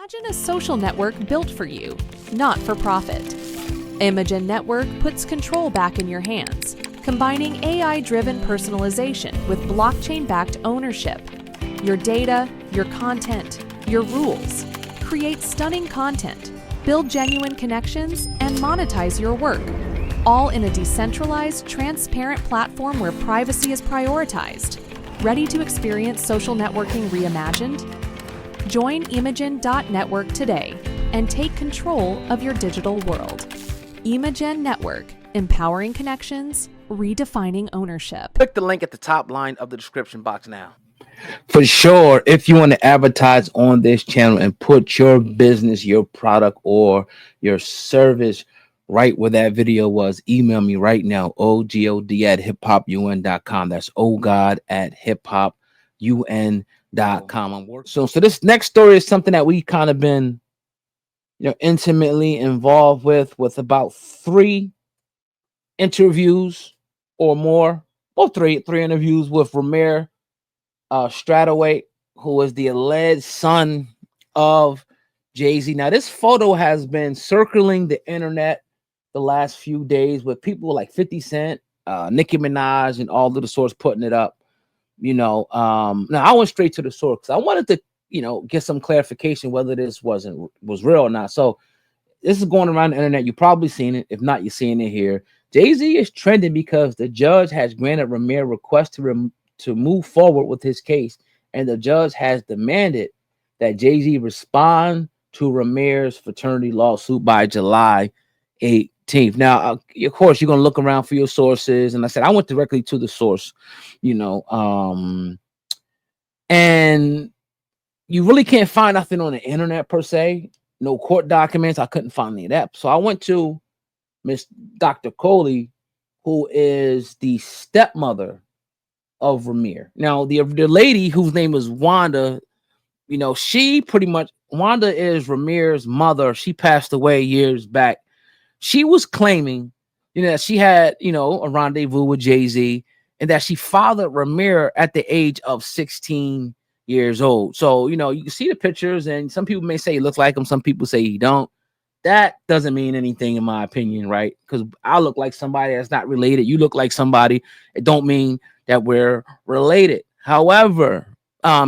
Imagine a social network built for you, not for profit. Imagen Network puts control back in your hands, combining AI-driven personalization with blockchain-backed ownership. Your data, your content, your rules. Create stunning content, build genuine connections, and monetize your work, all in a decentralized, transparent platform where privacy is prioritized. Ready to experience social networking reimagined? Join Imagen.network today and take control of your digital world. Imagen Network, empowering connections, redefining ownership. Click the link at the top line of the description box now. For sure, if you want to advertise on this channel and put your business, your product, or your service right where that video was, email me right now, ogod@hiphopun.com. That's ogod@hiphopun.com. I'm working. So this next story is something that we kind of been, intimately involved with about 3 interviews or more. Well, three interviews with Ramir Stradaway, who is the alleged son of Jay-Z. Now, this photo has been circling the internet the last few days with people like 50 Cent, Nicki Minaj, and all of the source putting it up. Now I went straight to the source because I wanted to, get some clarification whether this was real or not. So this is going around the internet. You've probably seen it. If not, you're seeing it here. Jay-Z is trending because the judge has granted Ramir a request to move forward with his case, and the judge has demanded that Jay-Z respond to Ramir's fraternity lawsuit by July 18th. Now, of course, you're going to look around for your sources, and I said I went directly to the source, and you really can't find nothing on the internet per se. No court documents. I couldn't find any of that. So I went to Miss Dr. Coley, who is the stepmother of Ramir. Now, the lady whose name is Wanda, she pretty much, Wanda is Ramir's mother. She passed away years back. She was claiming, that she had, a rendezvous with Jay-Z and that she fathered Ramir at the age of 16 years old. So, you can see the pictures, and some people may say he looks like him. Some people say he don't. That doesn't mean anything in my opinion, right? Because I look like somebody that's not related. You look like somebody. It don't mean that we're related. However,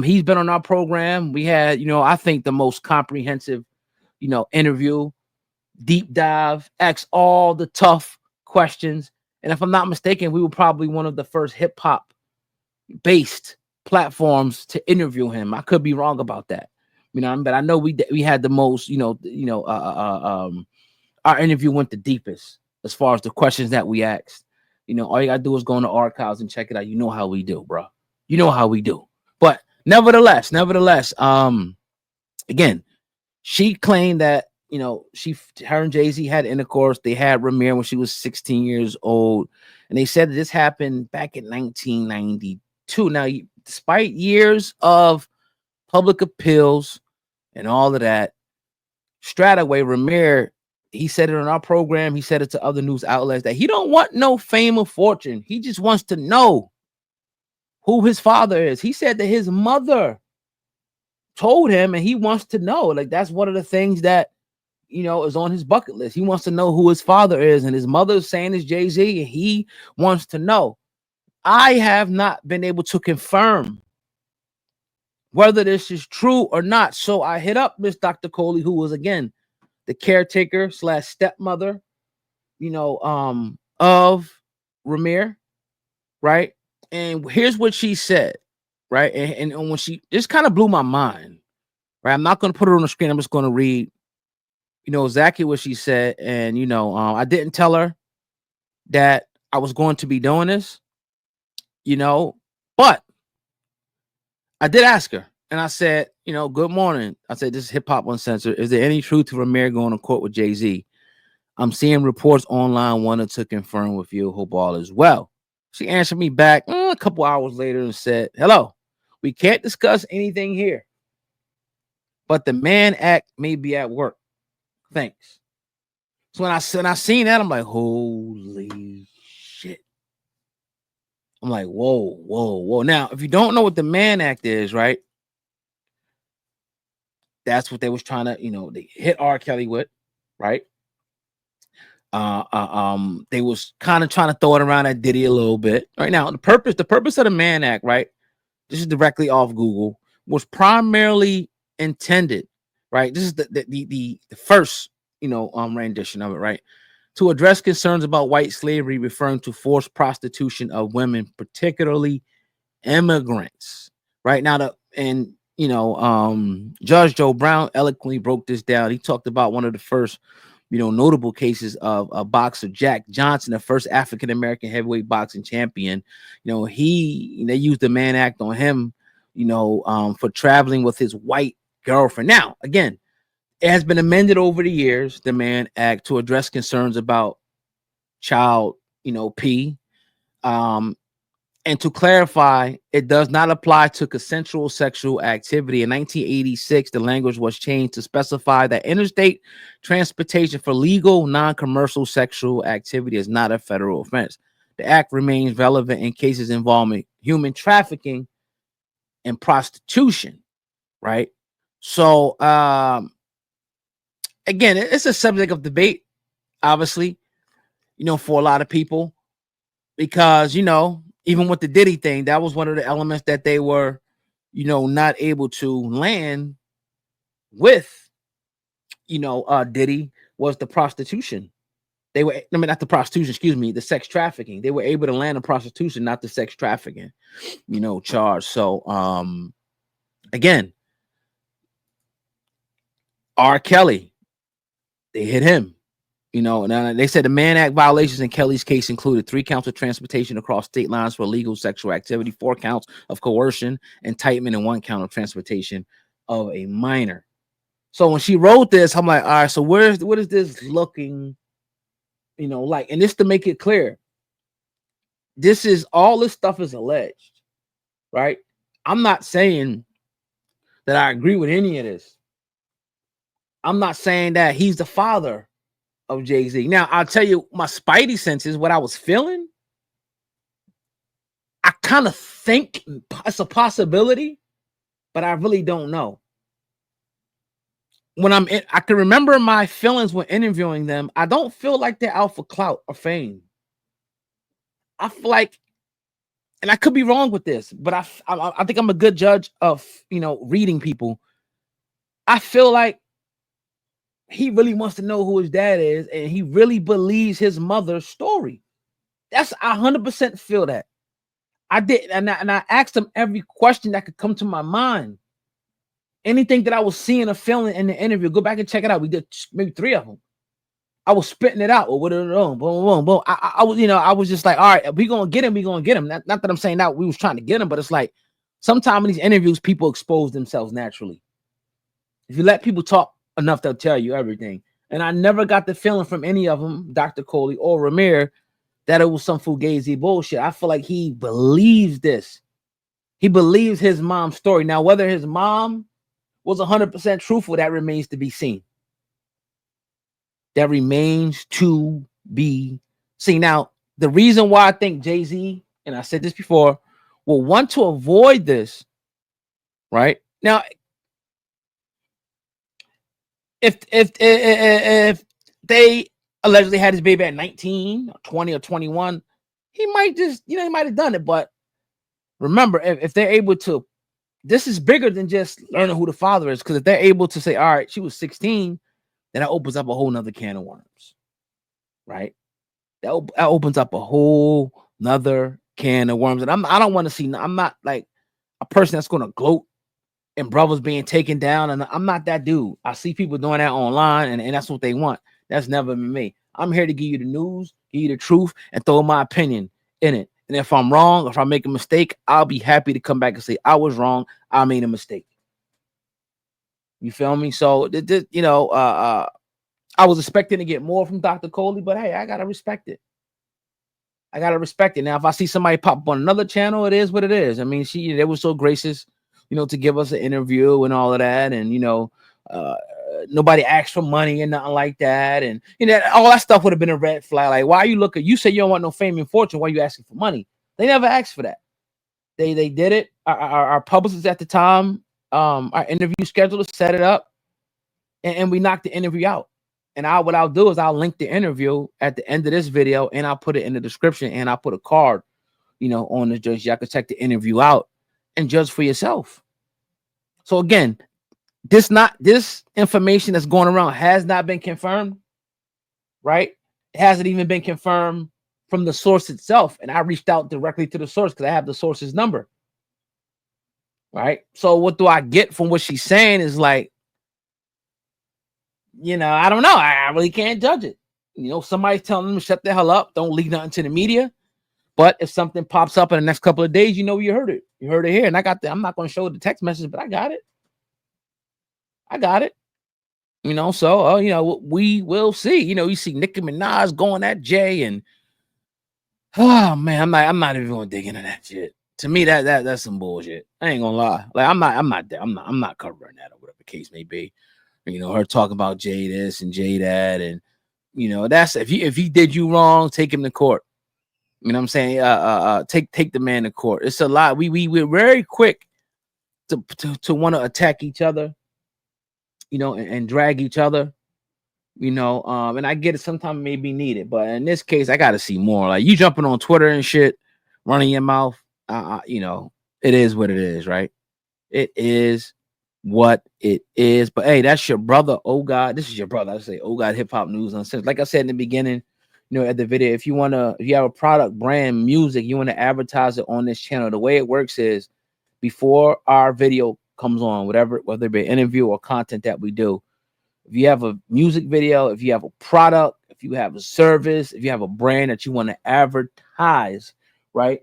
he's been on our program. We had, I think the most comprehensive, interview, deep dive, ask all the tough questions. And if I'm not mistaken, we were probably one of the first hip hop based platforms to interview him. I could be wrong about that, but I know we had the most, our interview went the deepest as far as the questions that we asked. All you gotta do is go in the archives and check it out. You know how we do, bro. You know how we do. But nevertheless, again, she claimed that, her and Jay-Z had intercourse. They had Ramir when she was 16 years old. And they said that this happened back in 1992. Now, despite years of public appeals and all of that, Stradaway, Ramir, he said it on our program. He said it to other news outlets that he don't want no fame or fortune. He just wants to know who his father is. He said that his mother told him, and he wants to know. Like, that's one of the things that, is on his bucket list. He wants to know who his father is, and his mother's saying is Jay-Z, and he wants to know. I have not been able to confirm whether this is true or not. So I hit up Miss Dr. Coley, who was, again, the caretaker / stepmother, of Ramir, right? And here's what she said, right? And when she just kind of blew my mind, right? I'm not going to put it on the screen. I'm just going to read, exactly what she said. And, I didn't tell her that I was going to be doing this, but I did ask her, and I said, good morning. I said, this is Hip Hop Uncensored. Is there any truth to Ramir going to court with Jay-Z? I'm seeing reports online, wanted to confirm with you. Hope all is well. She answered me back a couple hours later and said, hello, we can't discuss anything here, but the Mann Act may be at work. Thanks. So when I seen that, I'm like, holy shit. I'm like, whoa. Now, if you don't know what the Mann Act is, right? That's what they was trying to, they hit R. Kelly with, right? They was kind of trying to throw it around at Diddy a little bit. Right now, the purpose of the Mann Act, right? This is directly off Google, was primarily intended, right? This is the first, rendition of it, right? To address concerns about white slavery, referring to forced prostitution of women, particularly immigrants. Right now, Judge Joe Brown eloquently broke this down. He talked about one of the first, notable cases of boxer Jack Johnson, the first African American heavyweight boxing champion. They used the Mann Act on him, for traveling with his white girlfriend. Now, again, it has been amended over the years, the Mann Act, to address concerns about child, P. And to clarify, it does not apply to consensual sexual activity. In 1986, the language was changed to specify that interstate transportation for legal, non-commercial sexual activity is not a federal offense. The act remains relevant in cases involving human trafficking and prostitution, right? So, again, it's a subject of debate, obviously, for a lot of people, because, even with the Diddy thing, that was one of the elements that they were, not able to land with, Diddy, was the prostitution. They were, not the prostitution, excuse me, the sex trafficking. They were able to land on prostitution, not the sex trafficking, charge. So, again, R. Kelly, they hit him. And they said the Mann Act violations in Kelly's case included 3 counts of transportation across state lines for illegal sexual activity, 4 counts of coercion, enticement, and 1 count of transportation of a minor. So when she wrote this, I'm like, all right, so what is this looking, like? And this, to make it clear, all this stuff is alleged, right? I'm not saying that I agree with any of this. I'm not saying that he's the father of Jay-Z. Now, I'll tell you, my spidey senses, what I was feeling, I kind of think it's a possibility, but I really don't know. When I can remember my feelings when interviewing them. I don't feel like they're out for clout or fame. I feel like, and I could be wrong with this, but I think I'm a good judge of, reading people. I feel like he really wants to know who his dad is, and he really believes his mother's story. I 100% feel that. I did, and I asked him every question that could come to my mind. Anything that I was seeing or feeling in the interview, go back and check it out. We did maybe 3 of them. I was spitting it out. Well, what are boom, boom, boom. I was, I was just like, all right, we gonna get him. We gonna get him. Not that I'm saying that we was trying to get him, but it's like sometimes in these interviews, people expose themselves naturally. If you let people talk enough, they'll tell you everything. And I never got the feeling from any of them, Dr. Coley or Ramir, that it was some fugazi bullshit. I feel like he believes this. He believes his mom's story. Now, whether his mom was 100% truthful, that remains to be seen. That remains to be seen. Now, the reason why I think Jay-Z, and I said this before, will want to avoid this, right? Now, if they allegedly had his baby at 19 or 20 or 21, he might just, he might have done it. But remember, if they're able to, this is bigger than just learning who the father is, because if they're able to say, all right, she was 16, then that opens up a whole nother can of worms, right? That opens up a whole nother can of worms. And I don't want to see, I'm not like a person that's going to gloat and brothers being taken down, and I'm not that dude. I see people doing that online, and that's what they want. That's never been me. I'm here to give you the news, give you the truth, and throw my opinion in it. And if I'm wrong, if I make a mistake, I'll be happy to come back and say I was wrong. I made a mistake. You feel me? So, I was expecting to get more from Dr. Coley, but hey, I gotta respect it. I gotta respect it. Now, if I see somebody pop up on another channel, it is what it is. I mean, they were so gracious, to give us an interview and all of that, and nobody asked for money and nothing like that, and all that stuff would have been a red flag. Like, why are you looking? You say you don't want no fame and fortune. Why are you asking for money? They never asked for that. They did it. Our publicist at the time, our interview scheduler set it up. and we knocked the interview out. And what I'll do is I'll link the interview at the end of this video, and I'll put it in the description, and I'll put a card, on the judge. Y'all can check the interview out and judge for yourself. So again, this information that's going around has not been confirmed, right? It hasn't even been confirmed from the source itself. And I reached out directly to the source because I have the source's number. Right. So what do I get from what she's saying is like, I don't know. I really can't judge it. Somebody's telling them to shut the hell up. Don't leak nothing to the media. But if something pops up in the next couple of days, you heard it. You heard it here. And I'm not going to show the text message, but I got it. So, we will see. You see Nicki Minaj going at Jay, and oh man, I'm not even going to dig into that shit. To me, that's some bullshit. I ain't gonna lie. Like I'm not covering that or whatever the case may be. Her talking about Jay this and Jay that, and that's if he did you wrong, take him to court. You know what I'm saying? Take the man to court. It's a lot. We're very quick to want to attack each other, and drag each other, and I get it. Sometimes it may be needed, but in this case, I got to see more. Like you jumping on Twitter and shit, running your mouth. It is what it is, right? It is what it is. But hey, that's your brother. Oh God, this is your brother. I say, oh God, hip hop news uncensored. Like I said in the beginning, at the video, if you have a product, brand, music, you want to advertise it on this channel. The way it works is before our video comes on, whether it be an interview or content that we do, if you have a music video, if you have a product, if you have a service, if you have a brand that you want to advertise, right?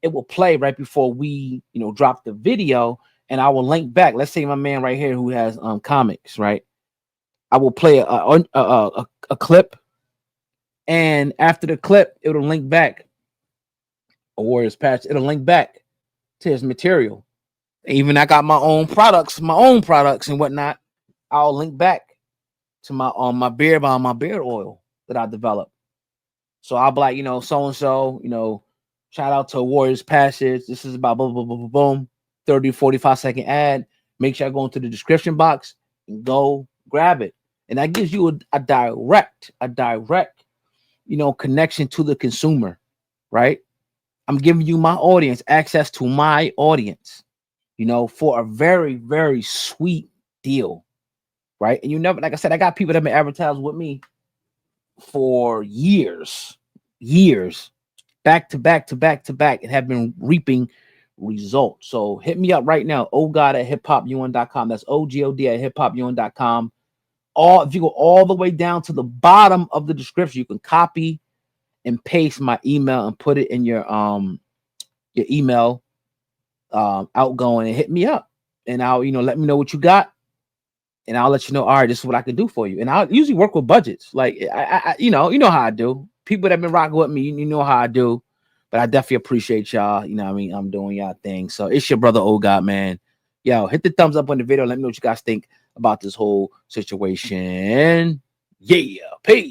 It will play right before we, drop the video, and I will link back. Let's say my man right here who has comics, right? I will play a clip, and after the clip, it'll link back a Warriors patch. It'll link back to his material. Even I got my own products and whatnot. I'll link back to my beard oil that I developed. So I'll be like, so and so, shout out to Warriors Passage. This is about boom, boom, boom, boom, boom. 30, 45-second ad. Make sure I go into the description box and go grab it. And that gives you a direct, connection to the consumer, right? I'm giving you my audience, access to my audience, for a very, very sweet deal, right? And like I said, I got people that have been advertising with me for years, back to back, and have been reaping results. So hit me up right now, ogod@hiphopun.com. That's OGOD@hiphopun.com. If you go all the way down to the bottom of the description, you can copy and paste my email and put it in your email outgoing, and hit me up, and I'll let me know what you got, and I'll let you know, all right, this is what I can do for you. And I'll usually work with budgets. Like I how I do. People that have been rocking with me, you know how I do. But I definitely appreciate y'all. I'm doing y'all thing. So it's your brother, Oh God, man. Yo, hit the thumbs up on the video. Let me know what you guys think about this whole situation. Yeah, peace.